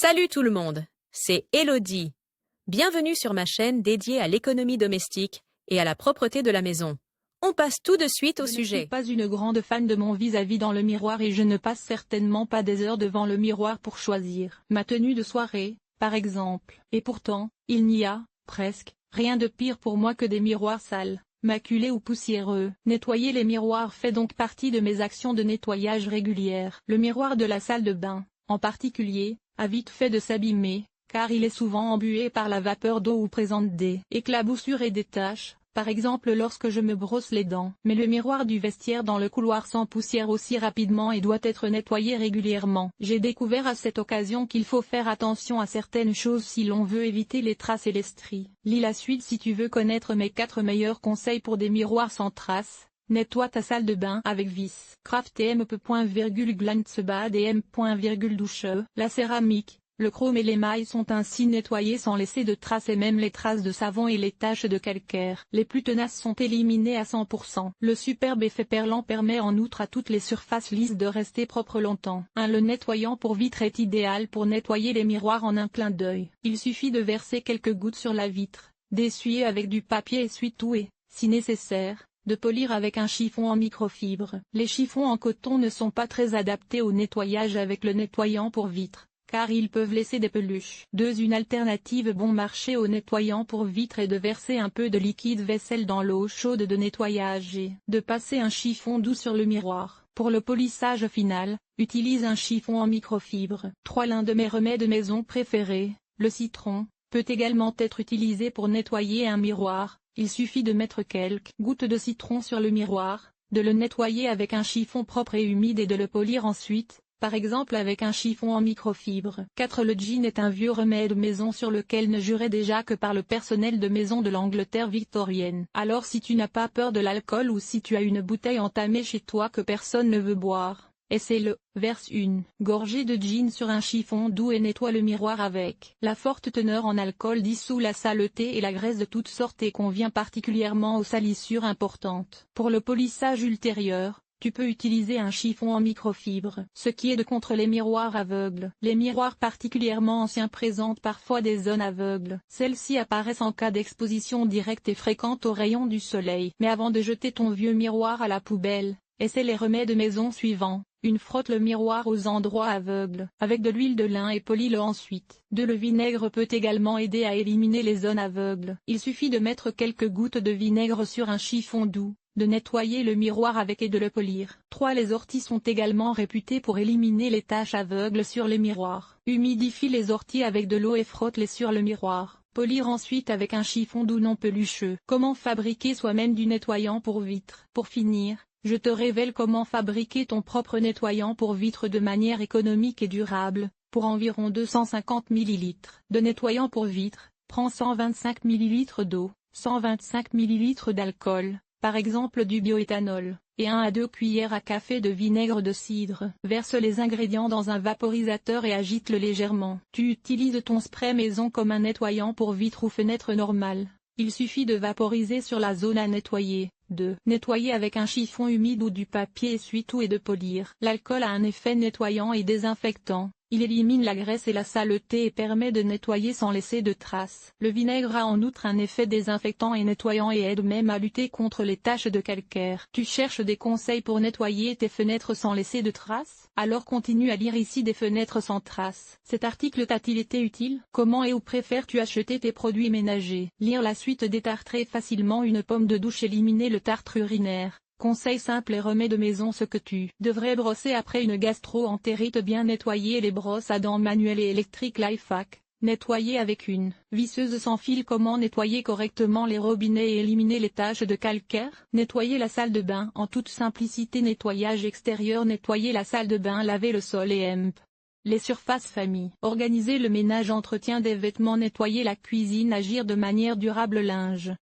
Salut tout le monde, c'est Elodie. Bienvenue sur ma chaîne dédiée à l'économie domestique et à la propreté de la maison. On passe tout de suite au Je ne suis sujet. pas une grande fan de mon vis-à-vis dans le miroir et je ne passe certainement pas des heures devant le miroir pour choisir ma tenue de soirée, par exemple. Et pourtant, il n'y a, presque, rien de pire pour moi que des miroirs sales, maculés ou poussiéreux. Nettoyer les miroirs fait donc partie de mes actions de nettoyage régulières. Le miroir de la salle de bain, en particulier, a vite fait de s'abîmer, car il est souvent embué par la vapeur d'eau ou présente des éclaboussures et des taches, par exemple lorsque je me brosse les dents. Mais le miroir du vestiaire dans le couloir s'empoussière aussi rapidement et doit être nettoyé régulièrement. J'ai découvert à cette occasion qu'il faut faire attention à certaines choses si l'on veut éviter les traces et les stries. Lis la suite si tu veux connaître mes 4 meilleurs conseils pour des miroirs sans traces. Nettoie ta salle de bain avec vis. Craft M.Glanzbad et M.Douche. La céramique, le chrome et l'émail sont ainsi nettoyés sans laisser de traces et même les traces de savon et les taches de calcaire. Les plus tenaces sont éliminées à 100%. Le superbe effet perlant permet en outre à toutes les surfaces lisses de rester propres longtemps. Le nettoyant pour vitre est idéal pour nettoyer les miroirs en un clin d'œil. Il suffit de verser quelques gouttes sur la vitre, d'essuyer avec du papier essuie-tout et, si nécessaire, de polir avec un chiffon en microfibre. Les chiffons en coton ne sont pas très adaptés au nettoyage avec le nettoyant pour vitre, car ils peuvent laisser des peluches. Une alternative bon marché au nettoyant pour vitre est de verser un peu de liquide vaisselle dans l'eau chaude de nettoyage et de passer un chiffon doux sur le miroir. Pour le polissage final, utilise un chiffon en microfibre. L'un de mes remèdes maison préférés, le citron, peut également être utilisé pour nettoyer un miroir. Il suffit de mettre quelques gouttes de citron sur le miroir, de le nettoyer avec un chiffon propre et humide et de le polir ensuite, par exemple avec un chiffon en microfibre. Le gin est un vieux remède maison sur lequel ne jurait déjà que par le personnel de maison de l'Angleterre victorienne. Alors si tu n'as pas peur de l'alcool ou si tu as une bouteille entamée chez toi que personne ne veut boire, essaie-le. Verse une gorgée de gin sur un chiffon doux et nettoie le miroir avec. La forte teneur en alcool dissout la saleté et la graisse de toutes sortes et convient particulièrement aux salissures importantes. Pour le polissage ultérieur, tu peux utiliser un chiffon en microfibre. Ce qui est de contre les miroirs aveugles. Les miroirs particulièrement anciens présentent parfois des zones aveugles. Celles-ci apparaissent en cas d'exposition directe et fréquente aux rayons du soleil. Mais avant de jeter ton vieux miroir à la poubelle, essaie les remèdes maison suivants. Frotte le miroir aux endroits aveugles avec de l'huile de lin et polis-le ensuite. Le vinaigre peut également aider à éliminer les zones aveugles. Il suffit de mettre quelques gouttes de vinaigre sur un chiffon doux, de nettoyer le miroir avec et de le polir. Les orties sont également réputées pour éliminer les taches aveugles sur les miroirs. Humidifie les orties avec de l'eau et frotte-les sur le miroir. Polir ensuite avec un chiffon doux non pelucheux. Comment fabriquer soi-même du nettoyant pour vitre? Pour finir, je te révèle comment fabriquer ton propre nettoyant pour vitre de manière économique et durable. Pour environ 250 ml de nettoyant pour vitre, prends 125 ml d'eau, 125 ml d'alcool, par exemple du bioéthanol, et 1 à 2 cuillères à café de vinaigre de cidre. Verse les ingrédients dans un vaporisateur et agite-le légèrement. Tu utilises ton spray maison comme un nettoyant pour vitre ou fenêtre normale. Il suffit de vaporiser sur la zone à nettoyer. Nettoyer avec un chiffon humide ou du papier essuie-tout et de polir. L'alcool a un effet nettoyant et désinfectant. Il élimine la graisse et la saleté et permet de nettoyer sans laisser de traces. Le vinaigre a en outre un effet désinfectant et nettoyant et aide même à lutter contre les taches de calcaire. Tu cherches des conseils pour nettoyer tes fenêtres sans laisser de traces? Alors continue à lire ici des fenêtres sans traces. Cet article t'a-t-il été utile? Comment et où préfères-tu acheter tes produits ménagers? Lire la suite. Détartrer facilement une pomme de douche. Éliminer le tartre urinaire. Conseil simple et remède maison. Ce que tu devrais brosser après une gastro-entérite. Bien nettoyer les brosses à dents manuelles et électriques. Lifehack. Nettoyer avec une visseuse sans fil. Comment nettoyer correctement les robinets et éliminer les taches de calcaire? Nettoyer la salle de bain en toute simplicité. Nettoyage extérieur. Nettoyer la salle de bain. Laver le sol et les surfaces famille. Organiser le ménage. Entretien des vêtements. Nettoyer la cuisine. Agir de manière durable. Linge.